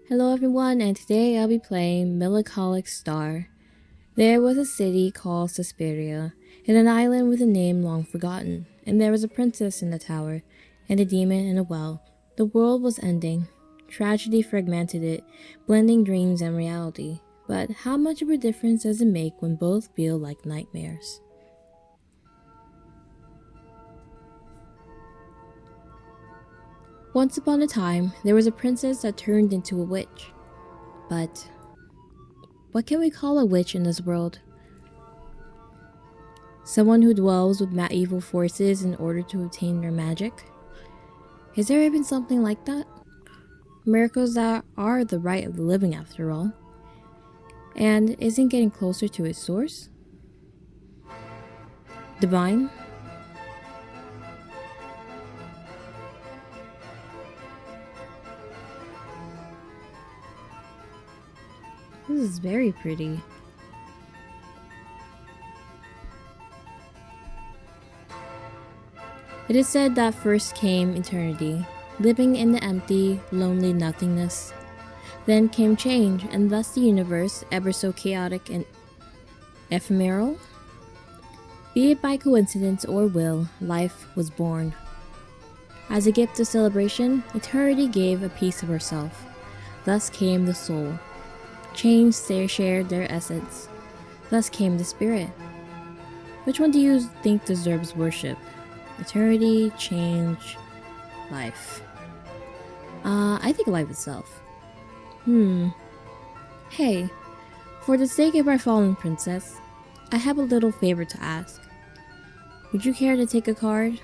Hello everyone, and today I'll be playing Melancholic Star. There was a city called Sesperia, and an island with a name long forgotten, and there was a princess in the tower, and a demon in a well. The world was ending. Tragedy fragmented it, blending dreams and reality. But how much of a difference does it make when both feel like nightmares? Once upon a time, there was a princess that turned into a witch. But what can we call a witch in this world? Someone who dwells with evil forces in order to obtain their magic? Is there even something like that? Miracles that are the right of the living, after all. And isn't getting closer to its source? Divine? This is very pretty. It is said that first came eternity, living in the empty, lonely nothingness. Then came change, and thus the universe, ever so chaotic and ephemeral. Be it by coincidence or will, life was born. As a gift of celebration, eternity gave a piece of herself. Thus came the soul. Change shared their essence. Thus came the spirit. Which one do you think deserves worship? Eternity, change, life. I think life itself. Hey, for the sake of our fallen princess, I have a little favor to ask. Would you care to take a card?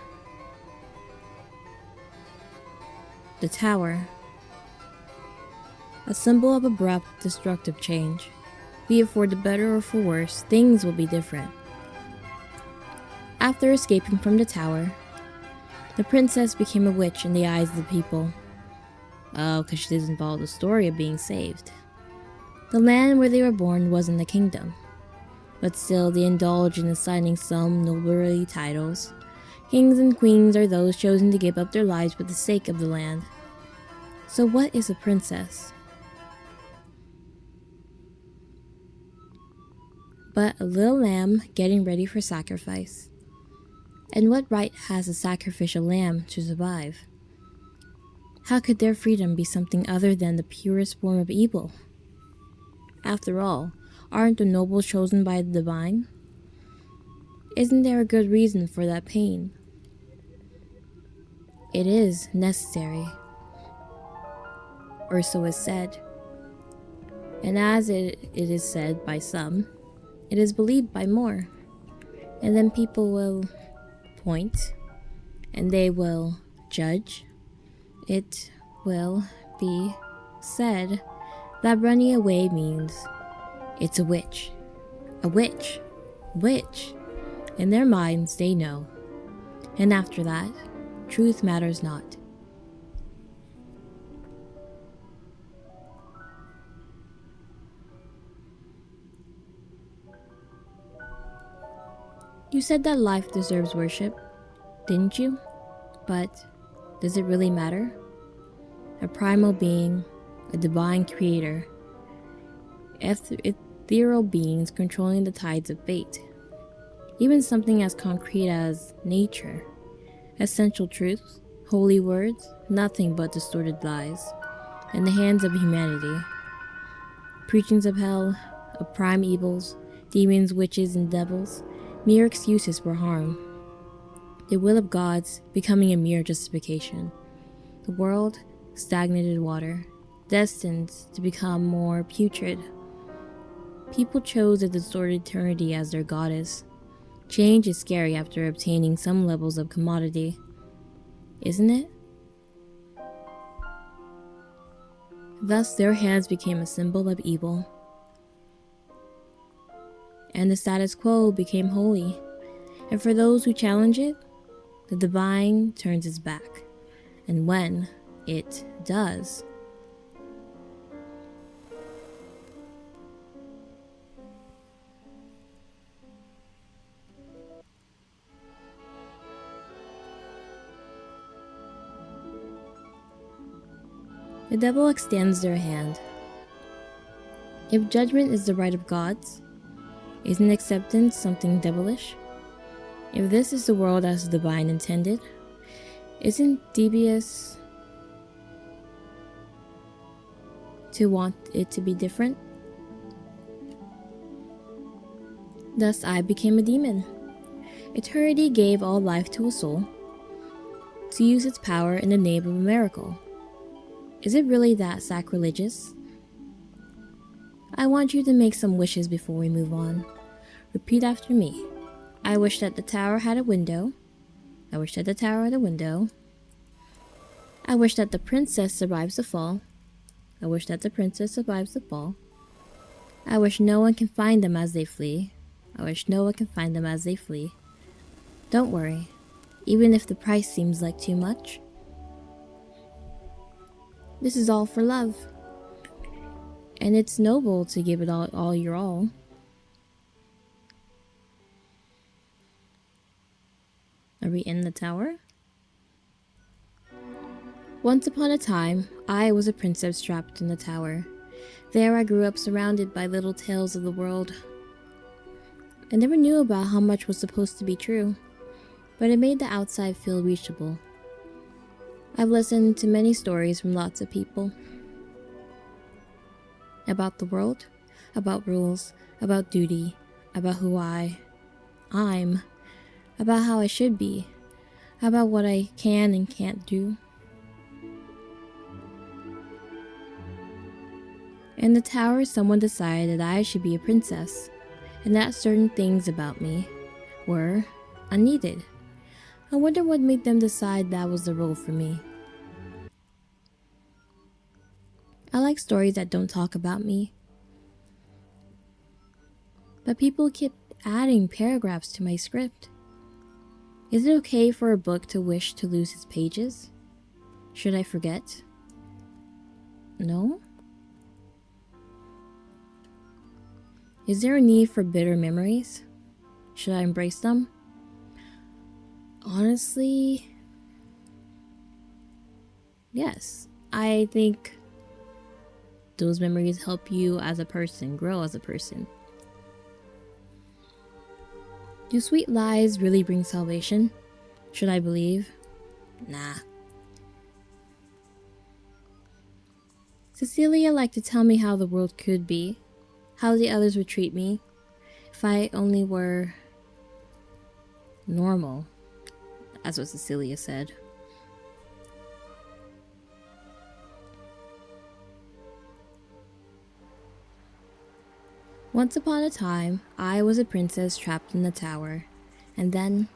The Tower. A symbol of abrupt, destructive change. Be it for the better or for worse, things will be different. After escaping from the tower, the princess became a witch in the eyes of the people. Oh, because she doesn't follow the story of being saved. The land where they were born wasn't the kingdom, but still they indulge in assigning some nobility titles. Kings and queens are those chosen to give up their lives for the sake of the land. So what is a princess? But a little lamb getting ready for sacrifice. And what right has a sacrificial lamb to survive? How could their freedom be something other than the purest form of evil? After all, aren't the nobles chosen by the divine? Isn't there a good reason for that pain? It is necessary, or so is said. And as it is said by some, it is believed by more. And then people will point, and they will judge. It will be said that running away means it's a witch. A witch. Witch. In their minds, they know. And after that, truth matters not. You said that life deserves worship, didn't you? But does it really matter? A primal being, a divine creator, ethereal beings controlling the tides of fate. Even something as concrete as nature, essential truths, holy words, nothing but distorted lies, in the hands of humanity. Preachings of hell, of prime evils, demons, witches, and devils, mere excuses for harm. The will of gods becoming a mere justification. The world, stagnated water, destined to become more putrid. People chose a distorted eternity as their goddess. Change is scary after obtaining some levels of commodity, isn't it? Thus their hands became a symbol of evil, and the status quo became holy, and for those who challenge it, the divine turns its back, and when it does, The devil extends their hand. If judgment is the right of gods, isn't acceptance something devilish? If this is the world as the divine intended, isn't devious to want it to be different? Thus I became a demon. Eternity gave all life to a soul to use its power in the name of a miracle. Is it really that sacrilegious? I want you to make some wishes before we move on. Repeat after me. I wish that the tower had a window. I wish that the tower had a window. I wish that the princess survives the fall. I wish that the princess survives the fall. I wish no one can find them as they flee. I wish no one can find them as they flee. Don't worry, even if the price seems like too much. This is all for love. And it's noble to give it all your all. Are we in the tower? Once upon a time, I was a princess trapped in the tower. There I grew up surrounded by little tales of the world. I never knew about how much was supposed to be true, but it made the outside feel reachable. I've listened to many stories from lots of people. About the world, about rules, about duty, about who I'm, about how I should be, about what I can and can't do. In the tower, someone decided that I should be a princess, and that certain things about me were unneeded. I wonder what made them decide that was the role for me. I like stories that don't talk about me. But people keep adding paragraphs to my script. Is it okay for a book to wish to lose its pages? Should I forget? No? Is there a need for bitter memories? Should I embrace them? Honestly, yes. I think those memories help you as a person, grow as a person. Do sweet lies really bring salvation? Should I believe? Nah. Cecilia liked to tell me how the world could be, how the others would treat me, if I only were normal. That's what Cecilia said. Once upon a time, I was a princess trapped in the tower, and then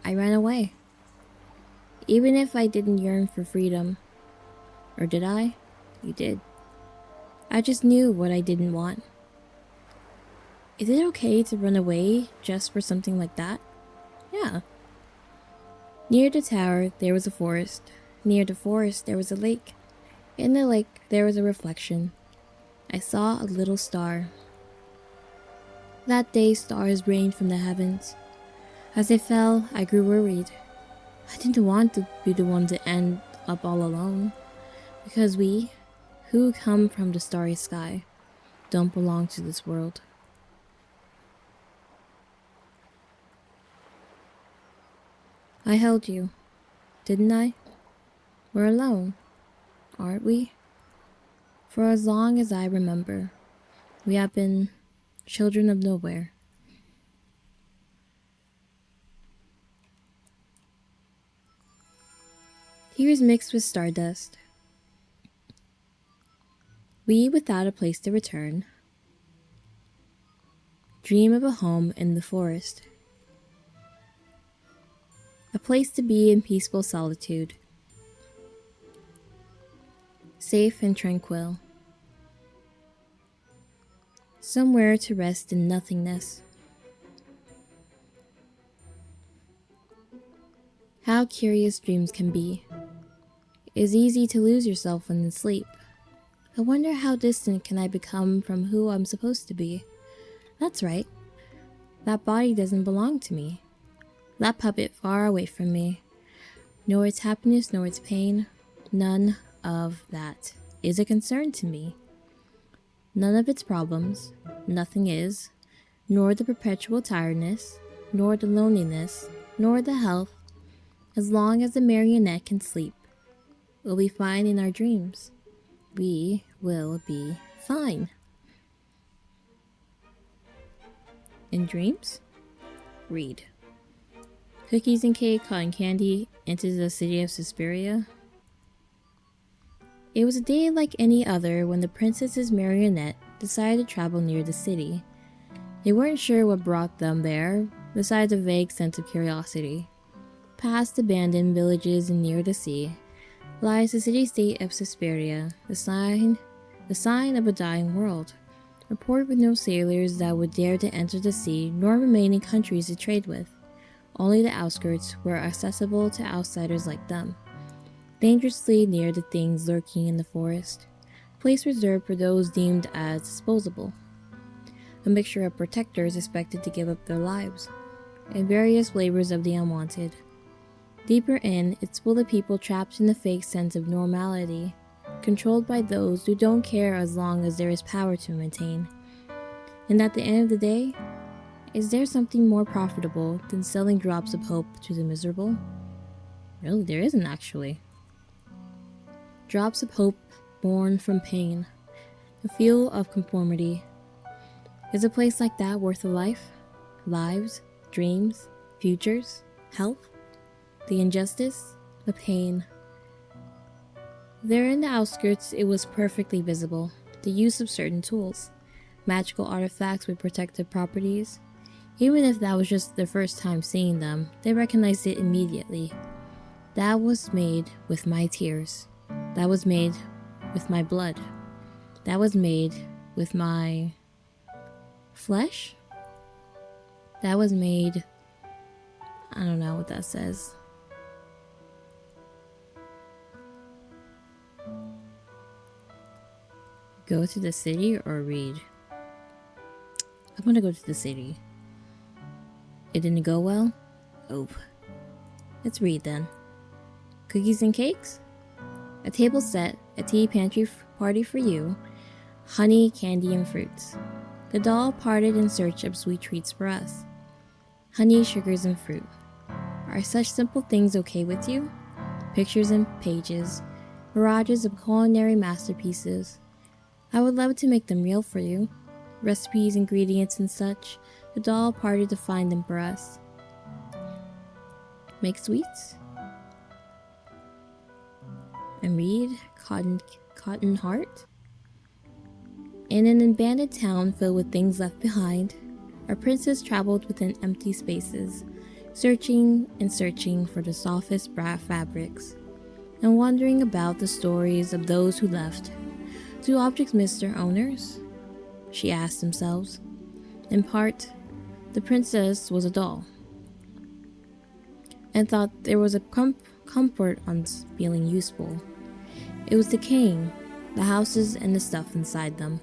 I ran away. Even if I didn't yearn for freedom. Or did I? You did. I just knew what I didn't want. Is it okay to run away just for something like that? Yeah. Near the tower, there was a forest. Near the forest, there was a lake. In the lake, there was a reflection. I saw a little star. That day, stars rained from the heavens. As they fell, I grew worried. I didn't want to be the one to end up all alone. Because we, who come from the starry sky, don't belong to this world. I held you, didn't I? We're alone, aren't we? For as long as I remember, we have been children of nowhere. Tears mixed with stardust. We without a place to return, dream of a home in the forest. A place to be in peaceful solitude, safe and tranquil. Somewhere to rest in nothingness. How curious dreams can be. It is easy to lose yourself when in sleep. I wonder how distant can I become from who I'm supposed to be. That's right. That body doesn't belong to me. That puppet far away from me. Nor its happiness, nor its pain. None of that is a concern to me. None of its problems, nothing is, nor the perpetual tiredness, nor the loneliness, nor the health, as long as the marionette can sleep. We'll be fine in our dreams. We will be fine. In dreams? Read. Cookies and cake, cotton candy, into the city of Sesperia. It was a day like any other when the princess's marionette decided to travel near the city. They weren't sure what brought them there, besides a vague sense of curiosity. Past abandoned villages and near the sea lies the city-state of Sesperia, the sign of a dying world. A port with no sailors that would dare to enter the sea, nor remain in countries to trade with. Only the outskirts were accessible to outsiders like them. Dangerously near the things lurking in the forest, a place reserved for those deemed as disposable. A mixture of protectors expected to give up their lives, and various flavors of the unwanted. Deeper in, it's full of people trapped in the fake sense of normality, controlled by those who don't care as long as there is power to maintain. And at the end of the day, is there something more profitable than selling drops of hope to the miserable? Really, there isn't actually. Drops of hope born from pain, the fuel of conformity. Is a place like that worth a life? Lives, dreams, futures, health? The injustice, the pain. There in the outskirts, it was perfectly visible. The use of certain tools, magical artifacts with protective properties. Even if that was just their first time seeing them, they recognized it immediately. That was made with my tears. That was made with my blood. That was made with my flesh. That was made... I don't know what that says. Go to the city or read? I'm gonna go to the city. It didn't go well? Oh. Let's read then. Cookies and cakes? A table set, a tea pantry party for you, honey, candy, and fruits. The doll parted in search of sweet treats for us. Honey, sugars, and fruit. Are such simple things okay with you? Pictures and pages, mirages of culinary masterpieces. I would love to make them real for you. Recipes, ingredients, and such. The doll parted to find them for us. Make sweets? And read Cotton Heart? In an abandoned town filled with things left behind, our princess traveled within empty spaces, searching and searching for the softest brass fabrics, and wondering about the stories of those who left. Do objects miss their owners? She asked themselves. In part, the princess was a doll, and thought there was a comfort on feeling useful. It was decaying, the houses and the stuff inside them.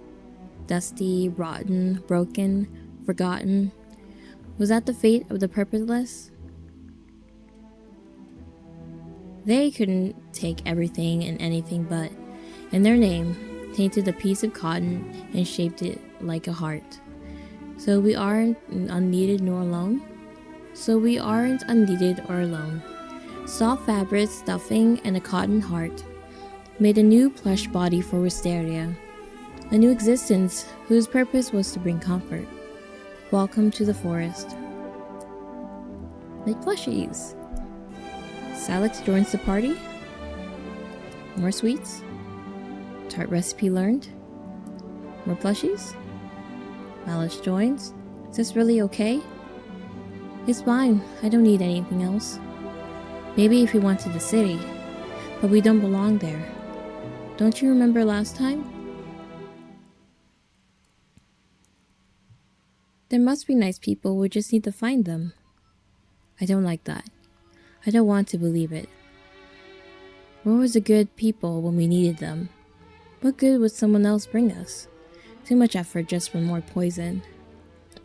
Dusty, rotten, broken, forgotten. Was that the fate of the purposeless? They couldn't take everything and anything but, in their name, tainted a piece of cotton and shaped it like a heart. So we aren't unneeded nor alone. So we aren't unneeded or alone. Soft fabric, stuffing, and a cotton heart made a new plush body for Wisteria, a new existence whose purpose was to bring comfort. Welcome to the forest. Make plushies. Salix joins the party. More sweets. Tart recipe learned. More plushies. Malice joins. Is this really okay? It's fine. I don't need anything else. Maybe if we went to the city, but we don't belong there. Don't you remember last time? There must be nice people, we just need to find them. I don't like that. I don't want to believe it. Where was the good people when we needed them? What good would someone else bring us? Too much effort just for more poison.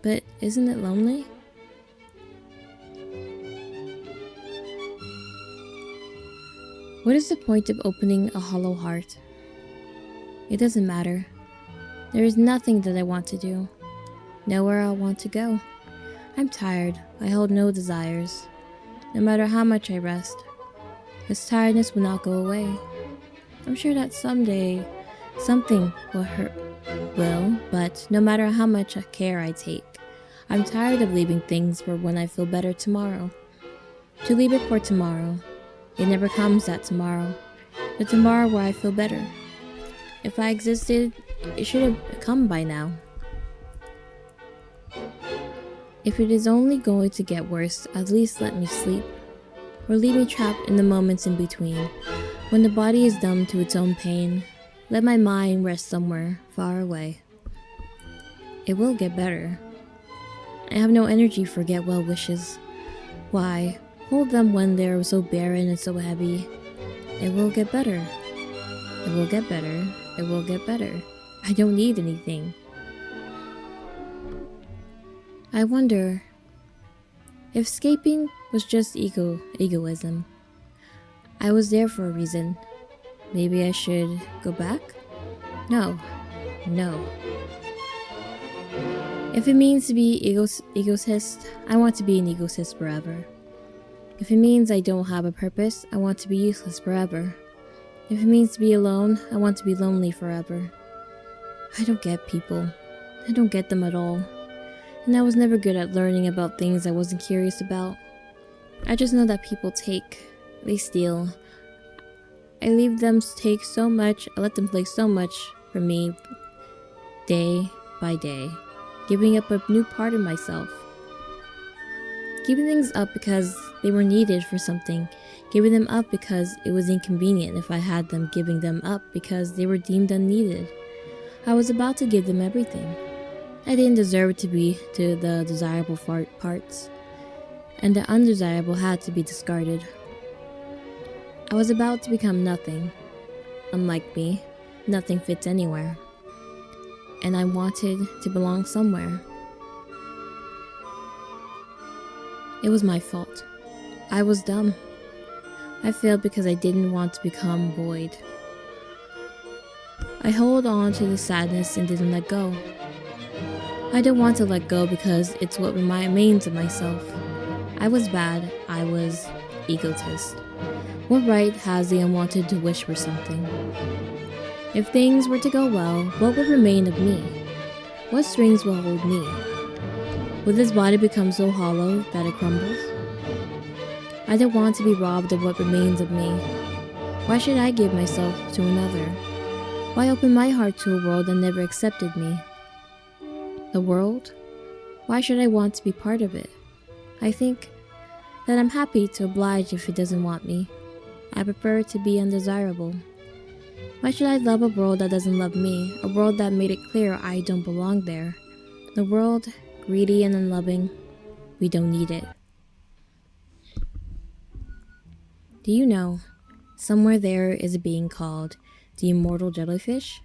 But isn't it lonely? What is the point of opening a hollow heart? It doesn't matter. There is nothing that I want to do. Nowhere I want to go. I'm tired. I hold no desires. No matter how much I rest, this tiredness will not go away. I'm sure that someday something will hurt. But no matter how much care I take, I'm tired of leaving things for when I feel better tomorrow. To leave it for tomorrow. It never comes that tomorrow. The tomorrow where I feel better. If I existed, it should have come by now. If it is only going to get worse, at least let me sleep. Or leave me trapped in the moments in between, when the body is numb to its own pain. Let my mind rest somewhere far away. It will get better. I have no energy for get well wishes. Why hold them when they're so barren and so heavy? It will get better. It will get better. It will get better. I don't need anything. I wonder if escaping was just egoism. I was there for a reason. Maybe I should go back? No. If it means to be egotist, I want to be an egotist forever. If it means I don't have a purpose, I want to be useless forever. If it means to be alone, I want to be lonely forever. I don't get people. I don't get them at all. And I was never good at learning about things I wasn't curious about. I just know that people take, they steal. I leave them take so much, I let them take so much from me day by day, giving up a new part of myself. Giving things up because they were needed for something, giving them up because it was inconvenient if I had them, giving them up because they were deemed unneeded. I was about to give them everything. I didn't deserve to be to the desirable parts, and the undesirable had to be discarded. I was about to become nothing. Unlike me, nothing fits anywhere. And I wanted to belong somewhere. It was my fault. I was dumb. I failed because I didn't want to become void. I held on to the sadness and didn't let go. I don't want to let go because it's what remains of myself. I was bad. I was egotist. What right has the unwanted to wish for something? If things were to go well, what would remain of me? What strings will hold me? Will this body become so hollow that it crumbles? I don't want to be robbed of what remains of me. Why should I give myself to another? Why open my heart to a world that never accepted me? The world? Why should I want to be part of it? I think that I'm happy to oblige if it doesn't want me. I prefer to be undesirable. Why should I love a world that doesn't love me? A world that made it clear I don't belong there. The world, greedy and unloving, we don't need it. Do you know, somewhere there is a being called the immortal jellyfish?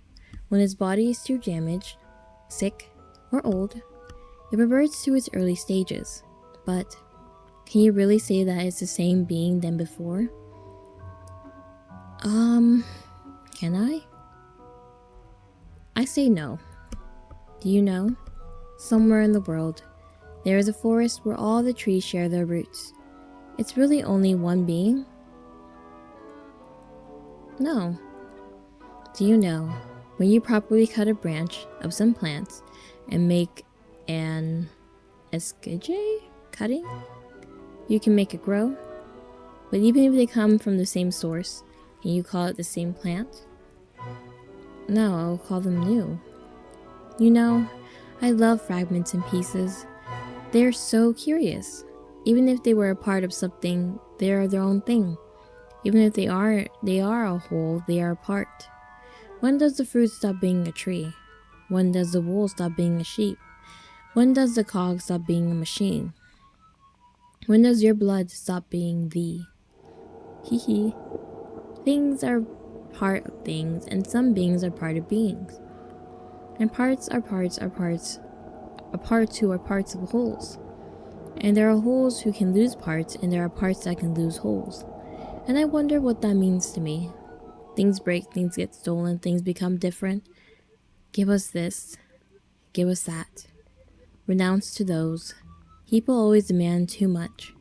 When its body is too damaged, sick, or old, it reverts to its early stages. But can you really say that it's the same being than before? Can I? I say no. Do you know? Somewhere in the world, there is a forest where all the trees share their roots. It's really only one being? No. Do you know, when you properly cut a branch of some plants and make an escage cutting, you can make it grow? But even if they come from the same source, can you call it the same plant? No, I'll call them new. You know, I love fragments and pieces. They're so curious. Even if they were a part of something, they are their own thing. Even if they are a whole, they are a part. When does the fruit stop being a tree? When does the wool stop being a sheep? When does the cog stop being a machine? When does your blood stop being thee? Hee hee. Things are part of things, and some beings are part of beings. And parts are parts are parts. A parts who are parts of wholes. And there are wholes who can lose parts, and there are parts that can lose wholes. And I wonder what that means to me. Things break, things get stolen, things become different. Give us this, give us that. Renounce to those. People always demand too much.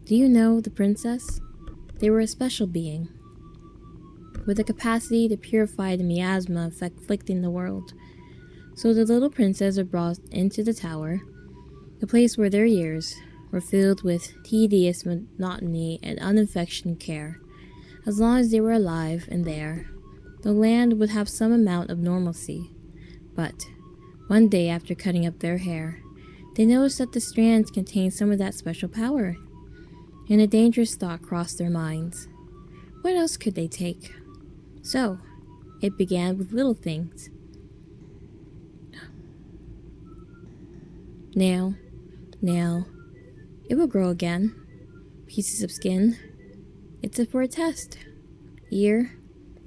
Do you know the princess? They were a special being, with the capacity to purify the miasma afflicting the world. So the little princess were brought into the tower, the place where their years were filled with tedious monotony and unaffectionate care. As long as they were alive and there, the land would have some amount of normalcy. But one day, after cutting up their hair, they noticed that the strands contained some of that special power, and a dangerous thought crossed their minds. What else could they take? So, it began with little things. Nail, nail. It will grow again. Pieces of skin. It's for a test. Ear,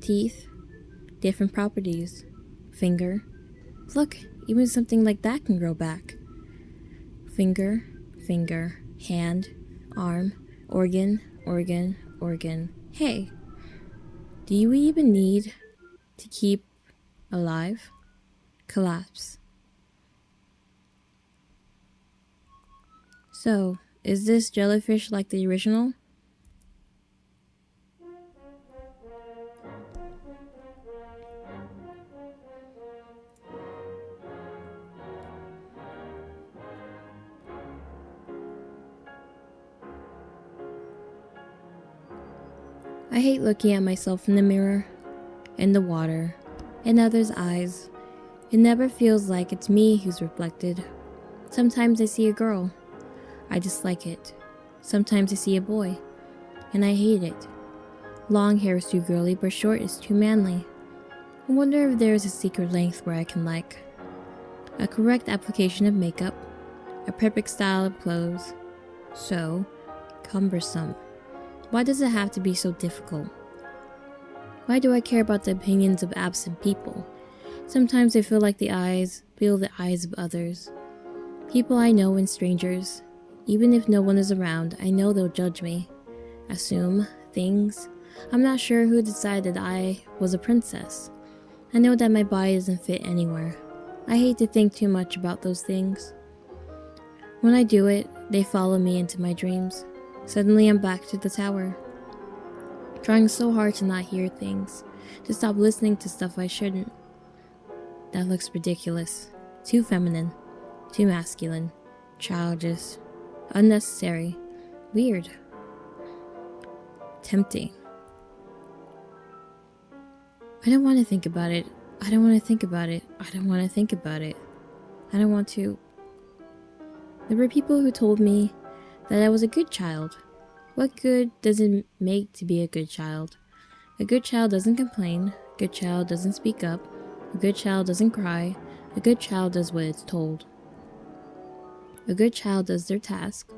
teeth, different properties. Finger. Look, even something like that can grow back. Finger, finger, hand, arm, organ, organ, organ. Hey, do you even need to keep alive? Collapse. So, is this jellyfish like the original? I hate looking at myself in the mirror, in the water, in others' eyes. It never feels like it's me who's reflected. Sometimes I see a girl. I dislike it. Sometimes I see a boy, and I hate it. Long hair is too girly, but short is too manly. I wonder if there is a secret length where I can like. A correct application of makeup, a perfect style of clothes. So cumbersome. Why does it have to be so difficult? Why do I care about the opinions of absent people? Sometimes I feel the eyes of others. People I know and strangers. Even if no one is around, I know they'll judge me. Assume things. I'm not sure who decided I was a princess. I know that my body doesn't fit anywhere. I hate to think too much about those things. When I do it, they follow me into my dreams. Suddenly I'm back to the tower. Trying so hard to not hear things, to stop listening to stuff I shouldn't. That looks ridiculous. Too feminine. Too masculine. Childish. Unnecessary. Weird. Tempting. I don't want to think about it. I don't want to think about it. I don't want to think about it. I don't want to. There were people who told me that I was a good child. What good does it make to be a good child? A good child doesn't complain. A good child doesn't speak up. A good child doesn't cry. A good child does what it's told. A good child does their task.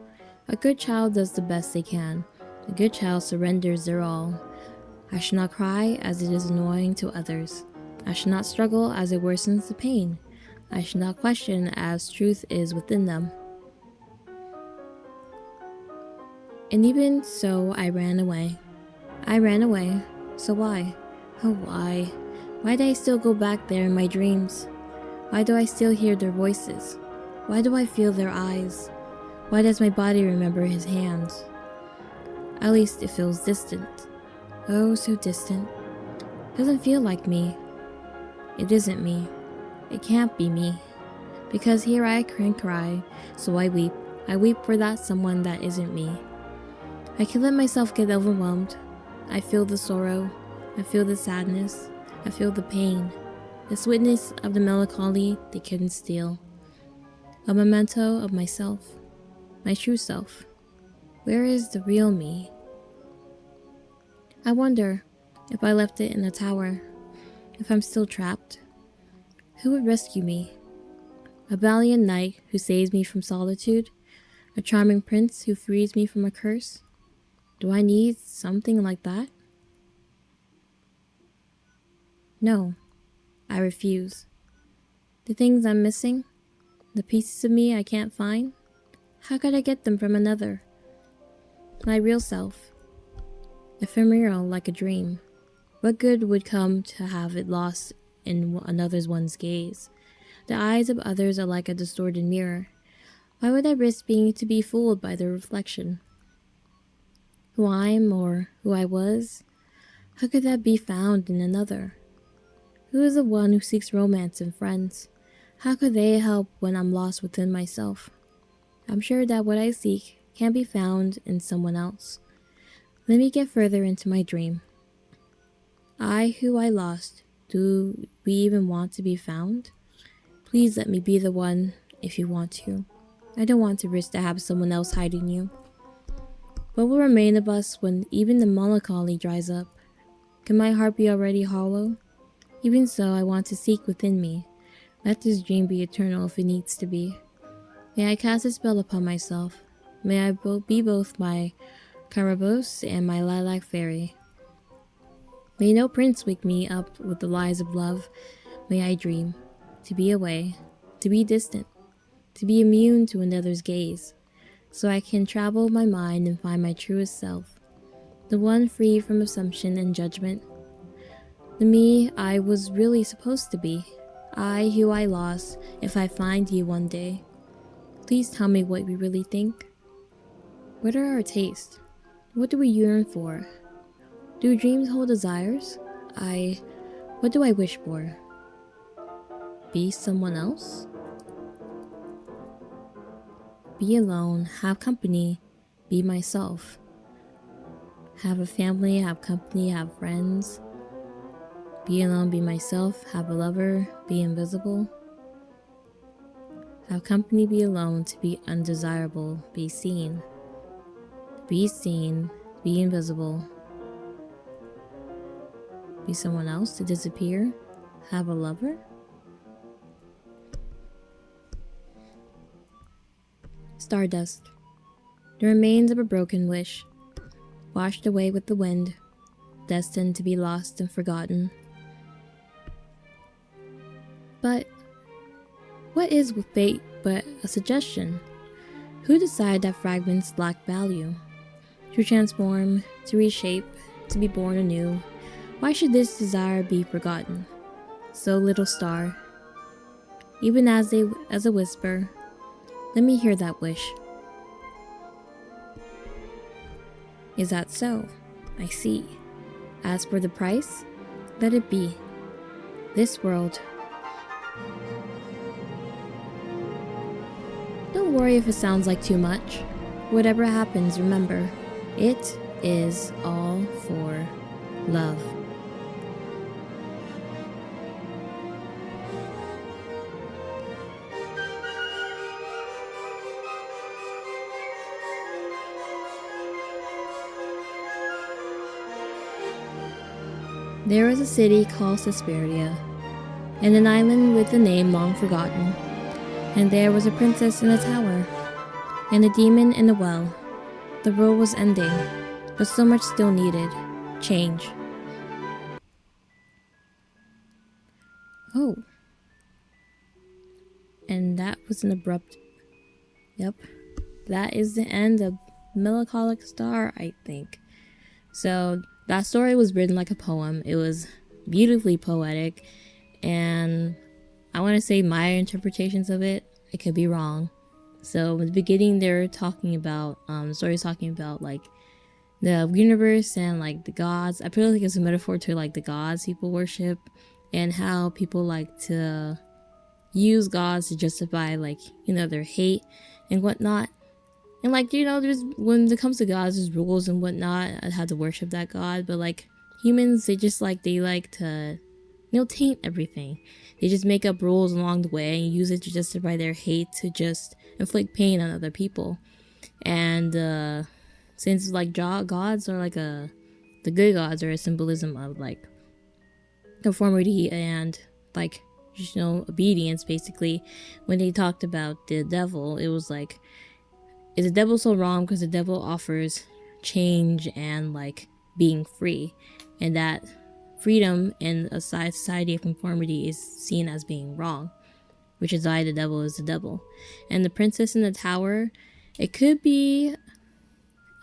A good child does the best they can. A good child surrenders their all. I should not cry as it is annoying to others. I should not struggle as it worsens the pain. I should not question as truth is within them. And even so, I ran away. I ran away. So why? Oh, why? Why do I still go back there in my dreams? Why do I still hear their voices? Why do I feel their eyes? Why does my body remember his hands? At least it feels distant. Oh, so distant. Doesn't feel like me. It isn't me. It can't be me. Because here I can cry, so I weep. I weep for that someone that isn't me. I can let myself get overwhelmed. I feel the sorrow. I feel the sadness. I feel the pain. This witness of the melancholy they couldn't steal. A memento of myself. My true self. Where is the real me? I wonder if I left it in a tower, if I'm still trapped. Who would rescue me? A valiant knight who saves me from solitude? A charming prince who frees me from a curse? Do I need something like that? No, I refuse. The things I'm missing, the pieces of me I can't find, how could I get them from another? My real self. ephemeral like a dream. What good would come to have it lost in another's one's gaze? The eyes of others are like a distorted mirror. Why would I risk being to be fooled by their reflection? Who I am or who I was? How could that be found in another? Who is the one who seeks romance in friends? How could they help when I'm lost within myself? I'm sure that what I seek can be found in someone else. Let me get further into my dream. I who I lost, do we even want to be found? Please let me be the one if you want to. I don't want to risk to have someone else hiding you. What will remain of us when even the melancholy dries up? Can my heart be already hollow? Even so, I want to seek within me. Let this dream be eternal if it needs to be. May I cast a spell upon myself. May I be both my Carabosse and my lilac fairy. May no prince wake me up with the lies of love. May I dream, to be away, to be distant, to be immune to another's gaze, so I can travel my mind and find my truest self, the one free from assumption and judgment. The me I was really supposed to be, I who I lost if I find you one day. Please tell me what we really think. What are our tastes? What do we yearn for? Do dreams hold desires? What do I wish for? Be someone else? Be alone, have company, be myself. Have a family, have company, have friends. Be alone, be myself, have a lover, be invisible. Have company, be alone, to be undesirable, be seen. Be seen, be invisible. Be someone else, to disappear, have a lover. Stardust, the remains of a broken wish, washed away with the wind, destined to be lost and forgotten. But what is with fate but a suggestion? Who decide that fragments lack value? To transform, to reshape, to be born anew, why should this desire be forgotten? So little star, even as a whisper, let me hear that wish. Is that so? I see. As for the price, let it be. This world. Don't worry if it sounds like too much. Whatever happens, remember, it is all for love. There was a city called Sesperia, and an island with a name long forgotten, and there was a princess in a tower, and a demon in a well. The world was ending, but so much still needed change. Oh. And that was an abrupt... Yep. That is the end of Melancholic Star, I think. So that story was written like a poem. It was beautifully poetic, and I want to say my interpretations of it. I could be wrong. So in the beginning, they're talking about the story's talking about like the universe and like the gods. I feel like it's a metaphor to like the gods people worship, and how people like to use gods to justify like, you know, their hate and whatnot. And like, you know, there's, when it comes to gods, there's rules and whatnot on how to worship that god. But like humans, they like to, you know, taint everything. They just make up rules along the way and use it to justify their hate, to just inflict pain on other people. And since like gods are like the good gods are a symbolism of like conformity and like, you know, obedience. Basically, when they talked about the devil, it was like, is the devil so wrong because the devil offers change and like being free, and that freedom in a society of conformity is seen as being wrong, which is why the devil is the devil. And the princess in the tower, it could be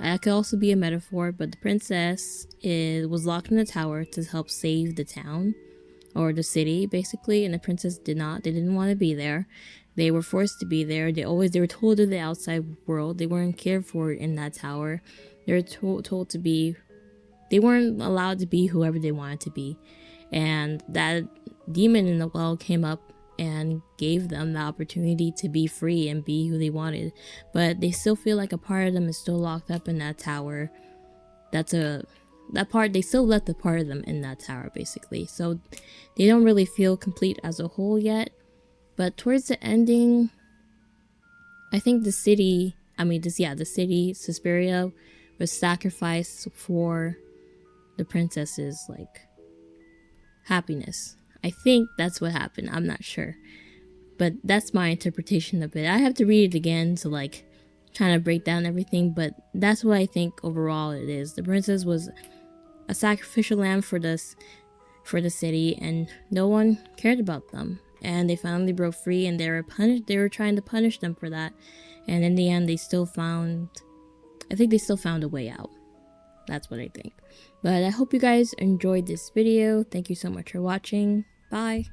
That could also be a metaphor, but the princess was locked in the tower to help save the town or the city, basically, and the princess didn't want to be there. They were forced to be there. They were told to the outside world. They weren't cared for in that tower. They were told to be, they weren't allowed to be whoever they wanted to be. And that demon in the well came up and gave them the opportunity to be free and be who they wanted. But they still feel like a part of them is still locked up in that tower. They still left the part of them in that tower, basically. So they don't really feel complete as a whole yet. But towards the ending, I think the city, Sesperia, was sacrificed for the princess's, like, happiness. I think that's what happened. I'm not sure. But that's my interpretation of it. I have to read it again to, like, trying to break down everything, but that's what I think overall it is. The princess was a sacrificial lamb for the city, and no one cared about them. And they finally broke free, and they were punished. They were trying to punish them for that, and in the end, they still found a way out. That's what I think. But I hope you guys enjoyed this video. Thank you so much for watching. Bye.